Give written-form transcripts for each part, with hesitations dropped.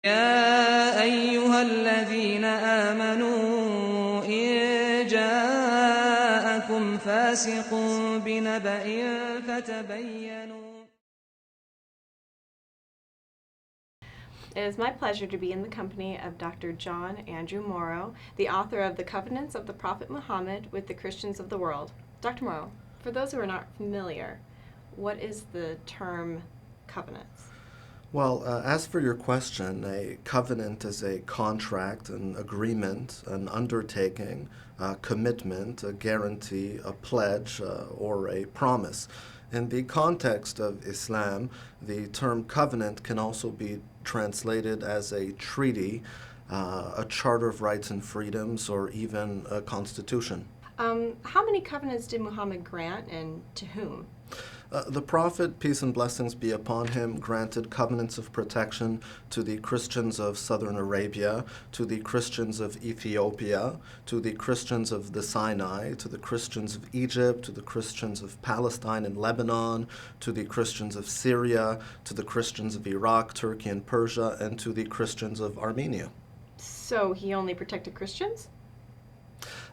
يا أيها الذين آمنوا إن جاءكم فاسق بنبأ فتبينوا. It is my pleasure to be in the company of Dr. John Andrew Morrow, the author of The Covenants of the Prophet Muhammad with the Christians of the World. Dr. Morrow, for those who are not familiar, what is the term covenants? Well, as for your question, a covenant is a contract, an agreement, an undertaking, a commitment, a guarantee, a pledge, or a promise. In the context of Islam, the term covenant can also be translated as a treaty, a charter of rights and freedoms, or even a constitution. How many covenants did Muhammad grant, and to whom? The Prophet, peace and blessings be upon him, granted covenants of protection to the Christians of southern Arabia, to the Christians of Ethiopia, to the Christians of the Sinai, to the Christians of Egypt, to the Christians of Palestine and Lebanon, to the Christians of Syria, to the Christians of Iraq, Turkey, and Persia, and to the Christians of Armenia. So he only protected Christians?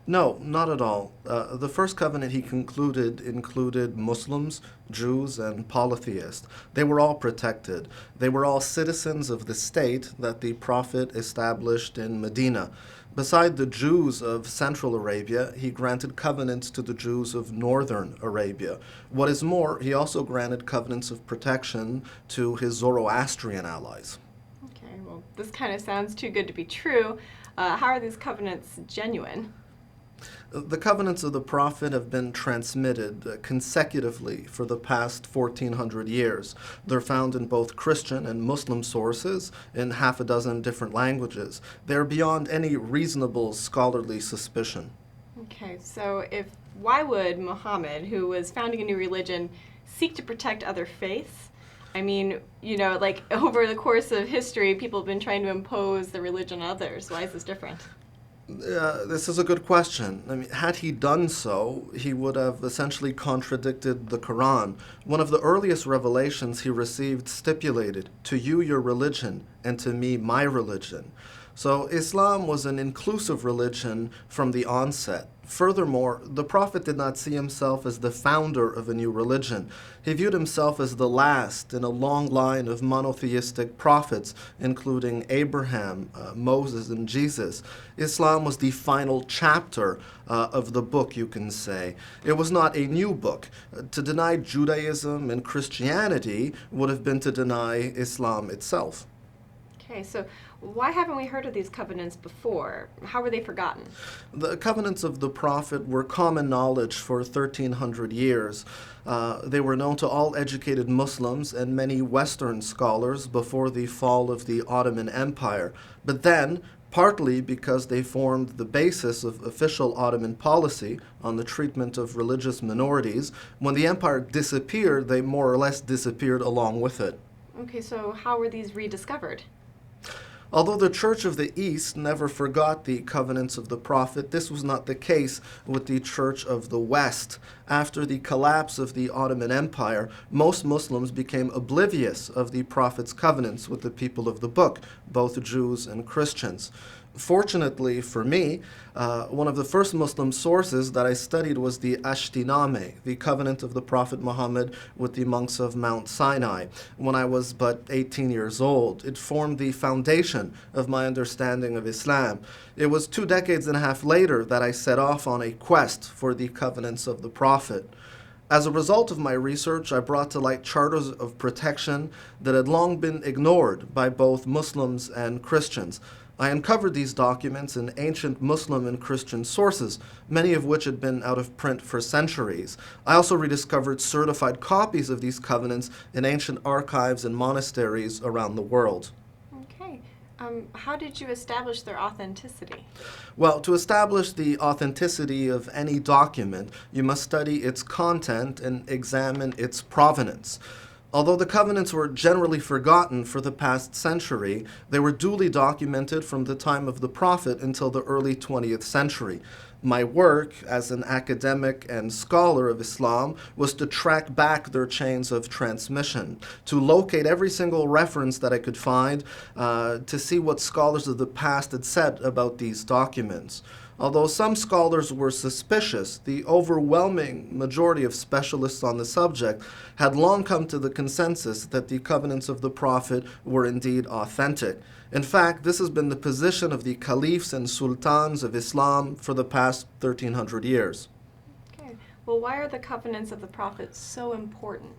No, not at all. The first covenant he concluded included Muslims, Jews, and polytheists. They were all protected. They were all citizens of the state that the Prophet established in Medina. Beside the Jews of Central Arabia, he granted covenants to the Jews of Northern Arabia. What is more, he also granted covenants of protection to his Zoroastrian allies. Okay, well, this kind of sounds too good to be true. How are these covenants genuine? The covenants of the Prophet have been transmitted consecutively for the past 1400 years. They're found in both Christian and Muslim sources in half a dozen different languages. They're beyond any reasonable scholarly suspicion. Okay, so why would Muhammad, who was founding a new religion, seek to protect other faiths? I mean, like over the course of history, people have been trying to impose the religion on others. Why is this different? This is a good question. I mean, had he done so, he would have essentially contradicted the Quran. One of the earliest revelations he received stipulated, "To you your religion, and to me my religion." So Islam was an inclusive religion from the onset. Furthermore, the Prophet did not see himself as the founder of a new religion. He viewed himself as the last in a long line of monotheistic prophets, including Abraham, Moses, and Jesus. Islam was the final chapter of the book, you can say. It was not a new book. To deny Judaism and Christianity would have been to deny Islam itself. Okay, so why haven't we heard of these covenants before? How were they forgotten? The covenants of the Prophet were common knowledge for 1,300 years. They were known to all educated Muslims and many Western scholars before the fall of the Ottoman Empire. But then, partly because they formed the basis of official Ottoman policy on the treatment of religious minorities, when the empire disappeared, they more or less disappeared along with it. Okay, so how were these rediscovered? Although the Church of the East never forgot the covenants of the Prophet, this was not the case with the Church of the West. After the collapse of the Ottoman Empire, most Muslims became oblivious of the Prophet's covenants with the people of the book, both Jews and Christians. Fortunately for me, one of the first Muslim sources that I studied was the Ashtiname, the covenant of the Prophet Muhammad with the monks of Mount Sinai, when I was but 18 years old. It formed the foundation of my understanding of Islam. It was 2 decades and a half later that I set off on a quest for the covenants of the Prophet. As a result of my research, I brought to light charters of protection that had long been ignored by both Muslims and Christians. I uncovered these documents in ancient Muslim and Christian sources, many of which had been out of print for centuries. I also rediscovered certified copies of these covenants in ancient archives and monasteries around the world. Okay. How did you establish their authenticity? Well, to establish the authenticity of any document, you must study its content and examine its provenance. Although the covenants were generally forgotten for the past century, they were duly documented from the time of the Prophet until the early 20th century. My work as an academic and scholar of Islam was to track back their chains of transmission, to locate every single reference that I could find, to see what scholars of the past had said about these documents. Although some scholars were suspicious, the overwhelming majority of specialists on the subject had long come to the consensus that the covenants of the Prophet were indeed authentic. In fact, this has been the position of the caliphs and sultans of Islam for the past 1300 years. Okay. Well, why are the covenants of the Prophet so important?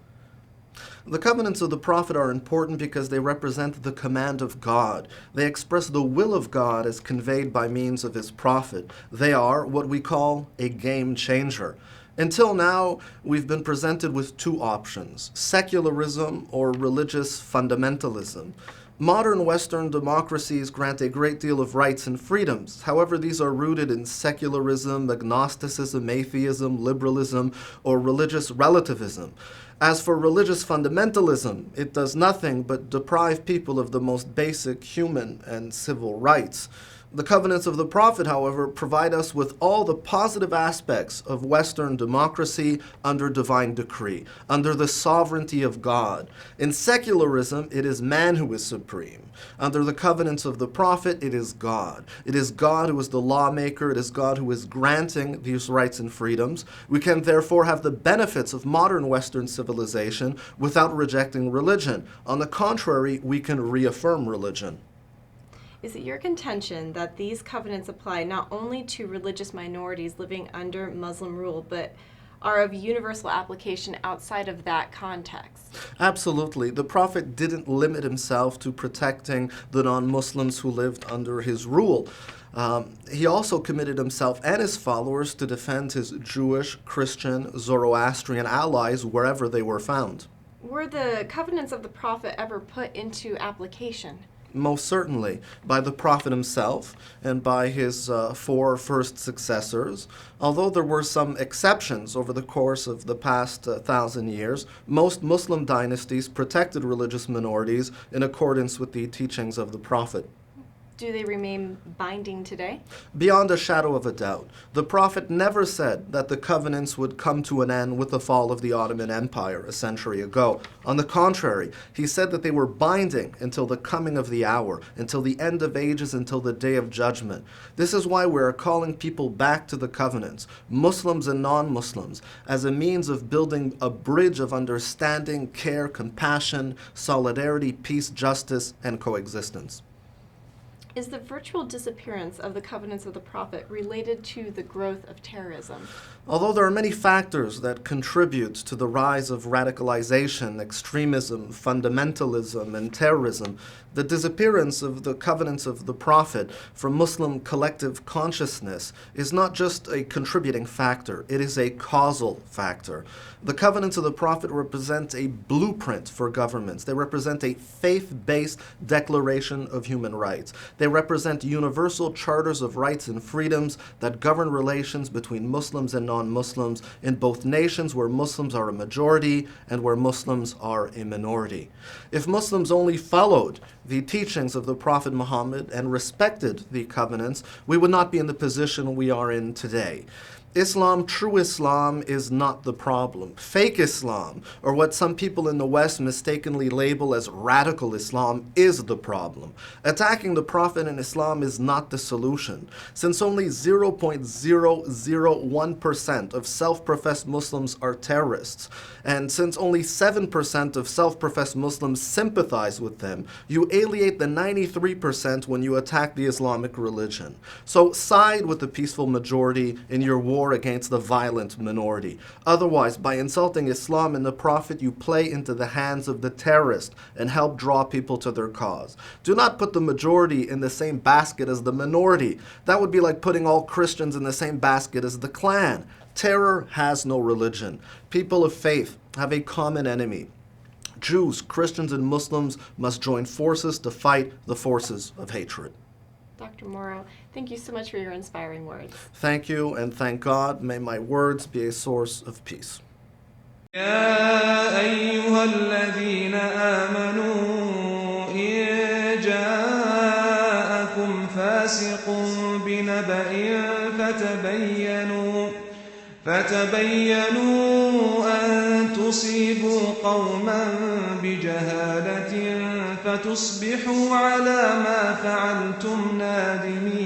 The covenants of the Prophet are important because they represent the command of God. They express the will of God as conveyed by means of his Prophet. They are what we call a game changer. Until now, we've been presented with two options: secularism or religious fundamentalism. Modern Western democracies grant a great deal of rights and freedoms. However, these are rooted in secularism, agnosticism, atheism, liberalism, or religious relativism. As for religious fundamentalism, it does nothing but deprive people of the most basic human and civil rights. The covenants of the Prophet, however, provide us with all the positive aspects of Western democracy under divine decree, under the sovereignty of God. In secularism, it is man who is supreme. Under the covenants of the Prophet, it is God. It is God who is the lawmaker. It is God who is granting these rights and freedoms. We can therefore have the benefits of modern Western civilization without rejecting religion. On the contrary, we can reaffirm religion. Is it your contention that these covenants apply not only to religious minorities living under Muslim rule, but are of universal application outside of that context? Absolutely. The Prophet didn't limit himself to protecting the non-Muslims who lived under his rule. He also committed himself and his followers to defend his Jewish, Christian, Zoroastrian allies wherever they were found. Were the covenants of the Prophet ever put into application? Most certainly, by the Prophet himself and by his four first successors. Although there were some exceptions over the course of the past 1,000 years, most Muslim dynasties protected religious minorities in accordance with the teachings of the Prophet. Do they remain binding today? Beyond a shadow of a doubt. The Prophet never said that the covenants would come to an end with the fall of the Ottoman Empire a century ago. On the contrary, he said that they were binding until the coming of the hour, until the end of ages, until the day of judgment. This is why we are calling people back to the covenants, Muslims and non-Muslims, as a means of building a bridge of understanding, care, compassion, solidarity, peace, justice, and coexistence. Is the virtual disappearance of the covenants of the Prophet related to the growth of terrorism? Although there are many factors that contribute to the rise of radicalization, extremism, fundamentalism, and terrorism, the disappearance of the covenants of the Prophet from Muslim collective consciousness is not just a contributing factor, it is a causal factor. The covenants of the Prophet represent a blueprint for governments. They represent a faith-based declaration of human rights. They represent universal charters of rights and freedoms that govern relations between Muslims and non-Muslims in both nations where Muslims are a majority and where Muslims are a minority. If Muslims only followed the teachings of the Prophet Muhammad and respected the covenants, we would not be in the position we are in today. Islam, true Islam, is not the problem. Fake Islam, or what some people in the West mistakenly label as radical Islam, is the problem. Attacking the Prophet and Islam is not the solution. Since only 0.001% of self-professed Muslims are terrorists, and since only 7% of self-professed Muslims sympathize with them, you alienate the 93% when you attack the Islamic religion. So side with the peaceful majority in your war against the violent minority. Otherwise, by insulting Islam and the Prophet, you play into the hands of the terrorist and help draw people to their cause. Do not put the majority in the same basket as the minority. That would be like putting all Christians in the same basket as the Klan. Terror has no religion. People of faith have a common enemy. Jews, Christians, and Muslims must join forces to fight the forces of hatred. Dr. Morrow, thank you so much for your inspiring words. Thank you, and thank God. May my words be a source of peace. يا أيها الذين آمنوا إن جاءكم فاسق بنبأ فتبينوا أن تصيبوا قوما بجهالة فتصبحوا على ما فعلتم نادمين